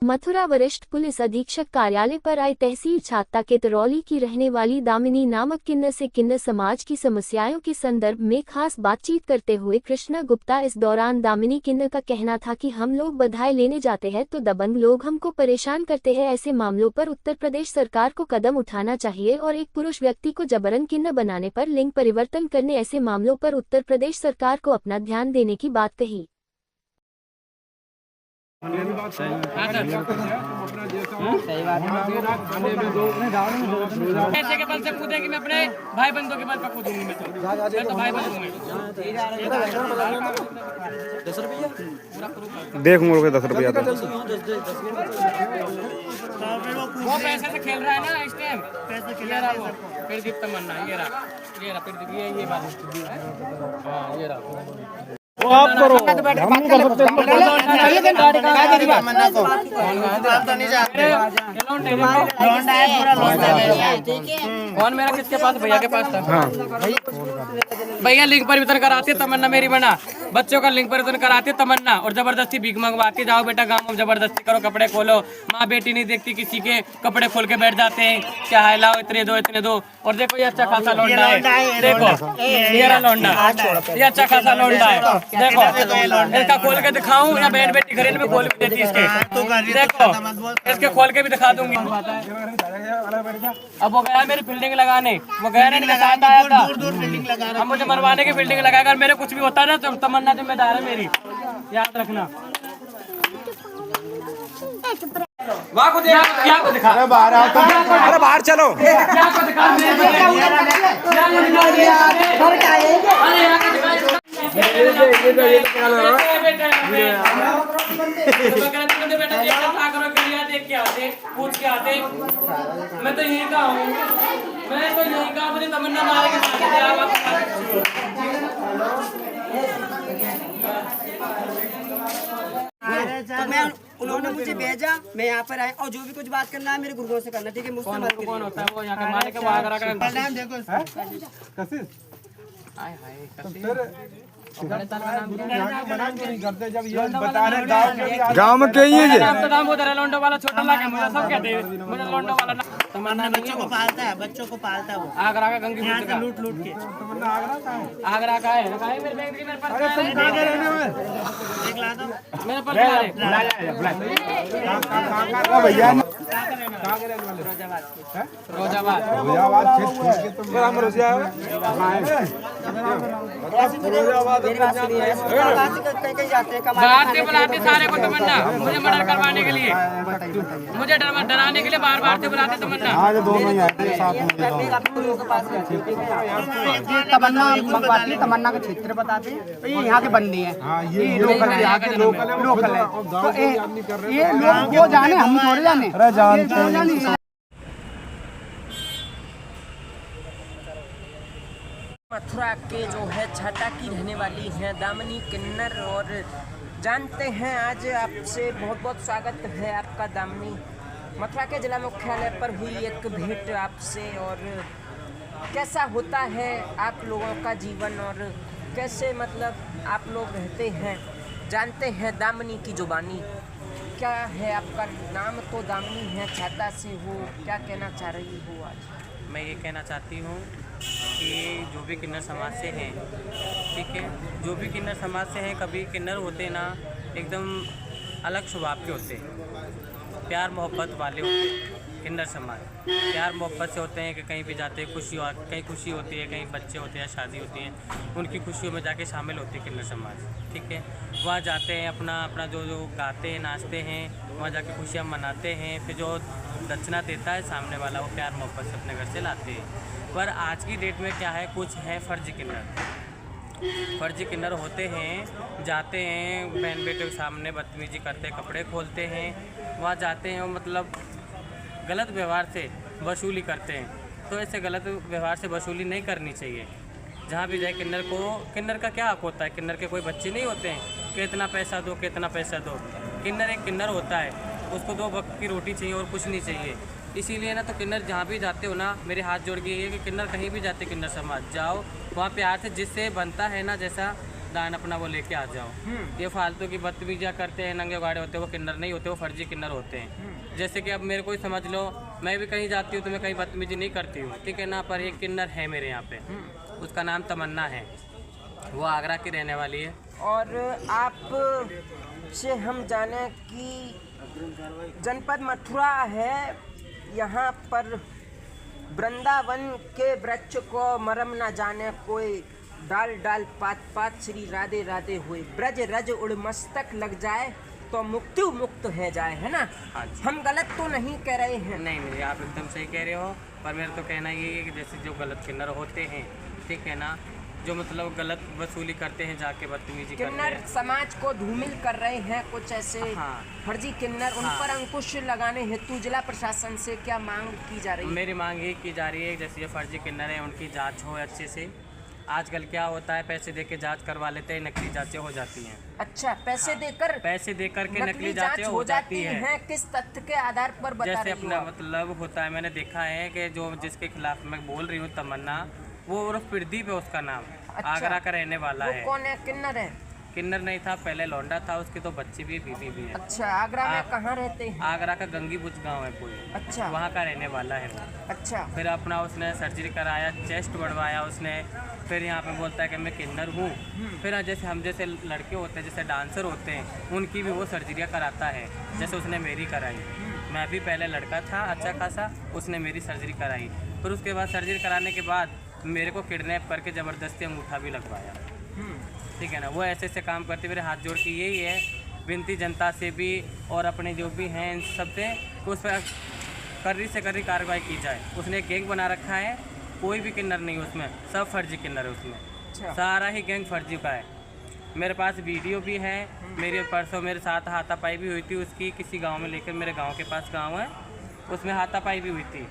मथुरा वरिष्ठ पुलिस अधीक्षक कार्यालय पर आए तहसील छात्ता के तरौली की रहने वाली दामिनी नामक किन्नर से किन्नर समाज की समस्याओं के संदर्भ में खास बातचीत करते हुए कृष्णा गुप्ता। इस दौरान दामिनी किन्नर का कहना था कि हम लोग बधाई लेने जाते हैं तो दबंग लोग हमको परेशान करते हैं। ऐसे मामलों पर उत्तर प्रदेश सरकार को कदम उठाना चाहिए और एक पुरुष व्यक्ति को जबरन किन्नर बनाने पर लिंग परिवर्तन करने, ऐसे मामलों पर उत्तर प्रदेश सरकार को अपना ध्यान देने की बात कही। सही बात पैसे के बल से कूदे कि मैं अपने भाई बंधुओं के बल पर कूदूंगी। मैं तो भाई बंधु में 10 रुपया देख मोड़ के 10 रुपया वो पैसे से खेल रहा है ना इस टाइम। पैसे खिला रहा वो प्रदीप तमन्ना। ये रहा प्रदीप, ये बात। हाँ ये रहा। वो आप करो, हम कर सकते हैं। कौन मेरा किसके पास? भैया के पास था। भैया लिंग परिवर्तन कराते तमन्ना मेरी बना, बच्चों का लिंग परिवर्तन कराते तमन्ना और जबरदस्ती भीख मंगवाते। जाओ बेटा गाँव में जबरदस्ती करो, कपड़े खोलो। माँ बेटी नहीं देखती किसी के, कपड़े खोल के बैठ जाते हैं। क्या है, लाओ इतने दो। और देखो ये अच्छा खासा लौंडा है, देखो मेरा लौंडा, ये अच्छा खासा लौंडा है। देखो इसका खोल के दिखाऊं या बहन बेटी घरेलू में खोल के देती इसके? देखो इसके खोल के भी दिखा दूंगी। अब वो गया मेरी बिल्डिंग लगाने, वो गया मेरे साथ आया था। अब मुझे मरवाने की बिल्डिंग लगाया। अगर मेरे कुछ भी होता है ना तो तमन्ना जिम्मेदार है मेरी, याद रखना। क्या को दिखा? अरे बाहर चलो। क्या को दिखा? पूछ के आते। मैं तो यही का हूँ, मुझे तमन्ना मारे के तो मैं उन्होंने मुझे भेजा, मैं यहाँ पर आया और जो भी कुछ बात करना है मेरे गुरुओं से करना, ठीक है? मुझसे मत करिए। कौन होता है वो यहाँ के मारे के आगरा का? देखो गाँव में कहीं है नाम उधर है लोंडो वाला, छोटा लाके मुझे सब कहते हैं। मुझे लोंडो वाला तमन्ना बच्चों को पालता है, बच्चों को पालता है वो आगरा का गंगी का लूट के। आगरा का है मेरे बैंक की मेरे पास देख ला दो मेरे पास भैया। रोजाबाद बात से बुलाते सारे को तमन्ना, मुझे मर्डर करवाने के लिए, मुझे डराने के लिए बार से बुलाते तमन्ना। दोनों ही आए साथ में। तमन्ना मंगवाती है, तमन्ना का क्षेत्र बताते हैं। तो ये यहाँ के बंदी हैं, ये लोकल है, यहाँ के लोकल है। तो ये लोग वो जाने, हम थोड़े जाने। मथुरा के जो है छाता की रहने वाली हैं दामिनी किन्नर, और जानते हैं आज आपसे बहुत स्वागत है आपका दामिनी। मथुरा के जिला मुख्यालय पर हुई एक भेंट आपसे, और कैसा होता है आप लोगों का जीवन और कैसे मतलब आप लोग रहते हैं, जानते हैं दामिनी की जुबानी। क्या है आपका नाम? तो दामिनी है, छाता से हो, क्या कहना चाह रही हो आज? मैं ये कहना चाहती हूँ कि जो भी किन्नर समाज से हैं, ठीक है, जो भी किन्नर समाज से हैं, कभी किन्नर होते ना एकदम अलग स्वभाव के होते हैं, प्यार मोहब्बत वाले होते हैं। किन्नर समाज प्यार मोहब्बत से होते हैं कि कहीं भी जाते हैं, कहीं खुशी होती है, कहीं बच्चे होते हैं, शादी होती है, उनकी खुशियों में जाके शामिल होती है किन्नर समाज, ठीक है। वहाँ जाते हैं, अपना जो गाते हैं, नाचते हैं, वहाँ जाके खुशियाँ मनाते हैं। फिर जो दक्षिणा देता है सामने वाला, वो प्यार मोहब्बत से अपने घर से लाते हैं। पर आज की डेट में क्या है, कुछ है फर्जी किन्नर होते हैं, जाते हैं बहन बेटे के सामने बदतमीजी करते हैं, कपड़े खोलते हैं, वहाँ जाते हैं मतलब गलत व्यवहार से वसूली करते हैं। तो ऐसे गलत व्यवहार से वसूली नहीं करनी चाहिए। जहाँ भी जाए किन्नर का क्या हक होता है? किन्नर के कोई बच्चे नहीं होते हैं कि इतना पैसा दो। किन्नर एक किन्नर होता है, उसको 2 वक्त की रोटी चाहिए और कुछ नहीं चाहिए। इसीलिए ना तो किन्नर जहाँ भी जाते हो ना, मेरे हाथ जोड़ के ये कि किन्नर कहीं भी जाते, किन्नर समाज जाओ वहाँ प्यार से जिससे बनता है ना, जैसा दान अपना वो लेके आ जाओ। ये फालतू की बदतमीजियाँ करते हैं, नंगे गाड़े होते हैं, वो किन्नर नहीं होते, वो फर्जी किन्नर होते हैं। जैसे कि अब मेरे को ही समझ लो, मैं भी कहीं जाती हूँ तो मैं कहीं बदतमीजी नहीं करती हूँ, ठीक है ना, पर एक किन्नर है मेरे यहाँ पे, उसका नाम तमन्ना है, वो आगरा की रहने वाली है। और आप से हम जाने कि जनपद मथुरा है, यहाँ पर वृंदावन के वृक्ष को मरम न जाने कोई, डाल डाल पात पात श्री राधे राधे हुए, ब्रज रज उड़ मस्तक लग जाए तो मुक्ति मुक्त है जाए, है ना। हाँ जी। हम गलत तो नहीं कह रहे हैं। नहीं नहीं, आप एकदम सही कह रहे हो, पर मेरा तो कहना ये है कि जैसे जो गलत किन्नर होते हैं, ठीक है ना, जो मतलब गलत वसूली करते हैं, जाके बदतमीजी करते किन्नर हैं, समाज को धूमिल कर रहे हैं कुछ ऐसे हाँ। फर्जी किन्नर, उन हाँ। पर अंकुश लगाने हेतु जिला प्रशासन से क्या मांग की जा रही है? मेरी मांग ये की जा रही है, जैसे ये फर्जी किन्नर है उनकी जांच हो अच्छे से। आजकल क्या होता है, पैसे देके जांच करवा लेते हैं, नकली जांचें हो जाती हैं। अच्छा, पैसे देकर पैसे देकर के नकली जांचें जांच हो जाती है। हैं। किस तथ्य के आधार पर बता जैसे रही हो अपना आप? मतलब होता है, मैंने देखा है कि जो जिसके खिलाफ मैं बोल रही हूँ तमन्ना, वो उर्फ प्रदीप है उसका नाम, अच्छा। आगरा का रहने वाला वो है। कौन है? किन्नर है? किन्नर नहीं था, पहले लौंडा था, उसके तो बच्चे भी, बीवी भी है। अच्छा, आगरा में आप- कहाँ रहते हैं? आगरा का गंगीबुज गांव है कोई, अच्छा वहाँ का रहने वाला है वो। अच्छा, फिर अपना उसने सर्जरी कराया, चेस्ट बढ़वाया उसने, फिर यहाँ पे बोलता है कि मैं किन्नर हूँ। फिर जैसे हम जैसे लड़के होते हैं, जैसे डांसर होते हैं, उनकी भी वो सर्जरियाँ कराता है, जैसे उसने मेरी कराई। मैं भी पहले लड़का था अच्छा खासा, उसने मेरी सर्जरी कराई, फिर उसके बाद सर्जरी कराने के बाद मेरे को किडनैप करके ज़बरदस्ती अंगूठा भी लगवाया, ठीक है ना। वो ऐसे ऐसे काम करते, मेरे हाथ जोड़ के यही है विनती जनता से भी और अपने जो भी हैं इन सब से, तो उस पर कर्री से कर्री कार्रवाई की जाए। उसने एक गैंग बना रखा है, कोई भी किन्नर नहीं उसमें, सब फर्जी किन्नर है उसमें, अच्छा। सारा ही गैंग फर्जी का है। मेरे पास वीडियो भी है, मेरे परसों मेरे साथ हाथापाई भी हुई थी उसकी, किसी गांव में लेकर, मेरे गांव के पास गांव है, उसमें हाथापाई भी हुई थी।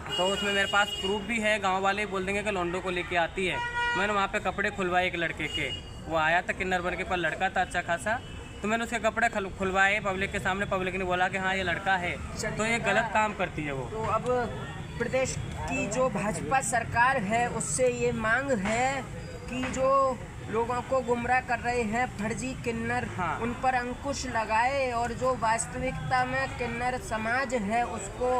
तो उसमें मेरे पास प्रूफ भी है, गांव वाले बोल देंगे कि लोंडो को लेके आती है। मैंने वहाँ पे कपड़े खुलवाए एक लड़के के, वो आया था किन्नर बन के, पर लड़का था अच्छा खासा, तो मैंने उसके कपड़े खुलवाए पब्लिक के सामने, पब्लिक ने बोला कि हाँ ये लड़का है, तो ये गलत काम करती है वो। तो अब प्रदेश की जो भाजपा सरकार है उससे ये मांग है कि जो लोगों को गुमराह कर रहे हैं फर्जी किन्नर, हाँ। उन पर अंकुश लगाए और जो वास्तविकता में किन्नर समाज है उसको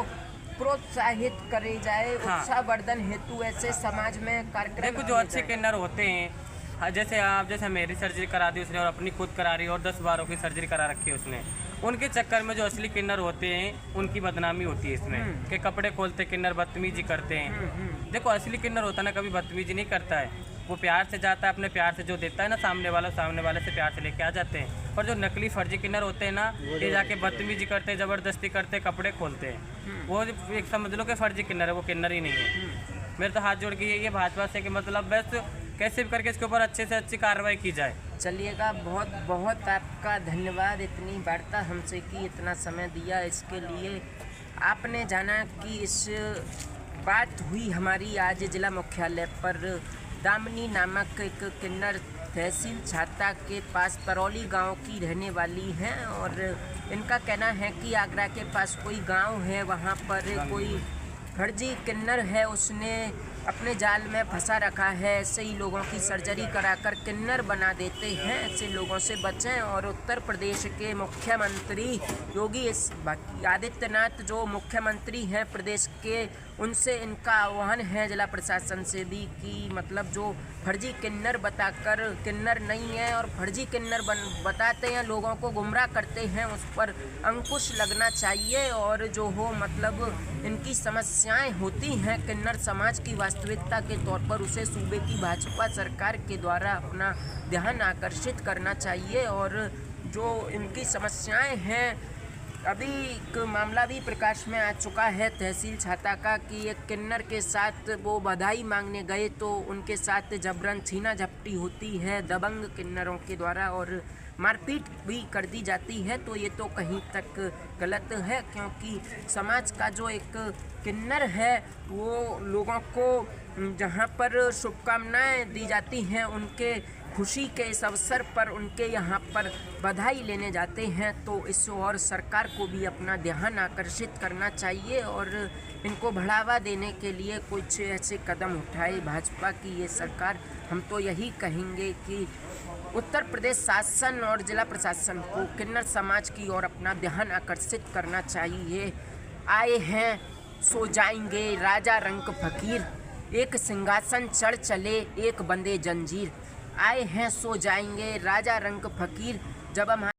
प्रोत्साहित करे जाए, हाँ। उत्साहवर्धन हेतु ऐसे समाज में कार्यक्रम देखो जो किए अच्छे जाए। किन्नर होते हैं, हाँ, जैसे मेरी सर्जरी करा दी उसने और अपनी खुद करा रही है और 10-12 की सर्जरी करा रखी है उसने, उनके चक्कर में जो असली किन्नर होते हैं उनकी बदनामी होती है इसमें, कि कपड़े खोलते किन्नर बदतमीजी करते हैं। देखो असली किन्नर होता है ना, कभी बदतमीजी नहीं करता है, वो प्यार से जाता है, अपने प्यार से जो देता है ना सामने वाले से प्यार से लेके आ जाते हैं। पर जो नकली फर्जी किन्नर होते हैं ना, ये जाके बदतमीजी करते हैं, ज़बरदस्ती करते हैं, कपड़े खोलते हैं, वो एक समझ लो कि फर्जी किन्नर है, वो किन्नर ही नहीं है। मेरे तो हाथ जोड़ के यही है भाजपा से कि मतलब बस कैसे भी करके इसके ऊपर अच्छे से अच्छी कार्रवाई की जाए। चलिएगा, बहुत बहुत आपका धन्यवाद इतनी वार्ता हमसे की, इतना समय दिया इसके लिए। आपने जाना कि इस बात हुई हमारी आज जिला मुख्यालय पर, दामिनी नामक एक किन्नर तहसील छाता के पास परौली गांव की रहने वाली हैं और इनका कहना है कि आगरा के पास कोई गांव है, वहां पर कोई फर्जी किन्नर है, उसने अपने जाल में फंसा रखा है। ऐसे ही लोगों की सर्जरी कराकर किन्नर बना देते हैं, ऐसे लोगों से बचें। और उत्तर प्रदेश के मुख्यमंत्री योगी आदित्यनाथ जो मुख्यमंत्री हैं प्रदेश के, उनसे इनका आह्वान है जिला प्रशासन से भी कि मतलब जो फर्जी किन्नर बताकर किन्नर नहीं है और फर्जी किन्नर बताते हैं, लोगों को गुमराह करते हैं, उस पर अंकुश लगना चाहिए। और जो हो मतलब इनकी समस्याएं होती हैं किन्नर समाज की वास्तविकता के तौर पर, उसे सूबे की भाजपा सरकार के द्वारा अपना ध्यान आकर्षित करना चाहिए। और जो इनकी समस्याएं हैं, अभी एक मामला भी प्रकाश में आ चुका है तहसील छाता का कि एक किन्नर के साथ वो बधाई मांगने गए तो उनके साथ जबरन छीना झपटी होती है दबंग किन्नरों के द्वारा और मारपीट भी कर दी जाती है। तो ये तो कहीं तक गलत है, क्योंकि समाज का जो एक किन्नर है वो लोगों को जहाँ पर शुभकामनाएं दी जाती हैं उनके खुशी के इस अवसर पर उनके यहाँ पर बधाई लेने जाते हैं, तो इस और सरकार को भी अपना ध्यान आकर्षित करना चाहिए और इनको बढ़ावा देने के लिए कुछ ऐसे कदम उठाए भाजपा की ये सरकार। हम तो यही कहेंगे कि उत्तर प्रदेश शासन और जिला प्रशासन को किन्नर समाज की ओर अपना ध्यान आकर्षित करना चाहिए। आए हैं सो जाएंगे राजा रंक फकीर, एक सिंहासन चढ़ चले एक बंदे जंजीर। आए हैं सो जाएंगे राजा रंक फकीर, जब हम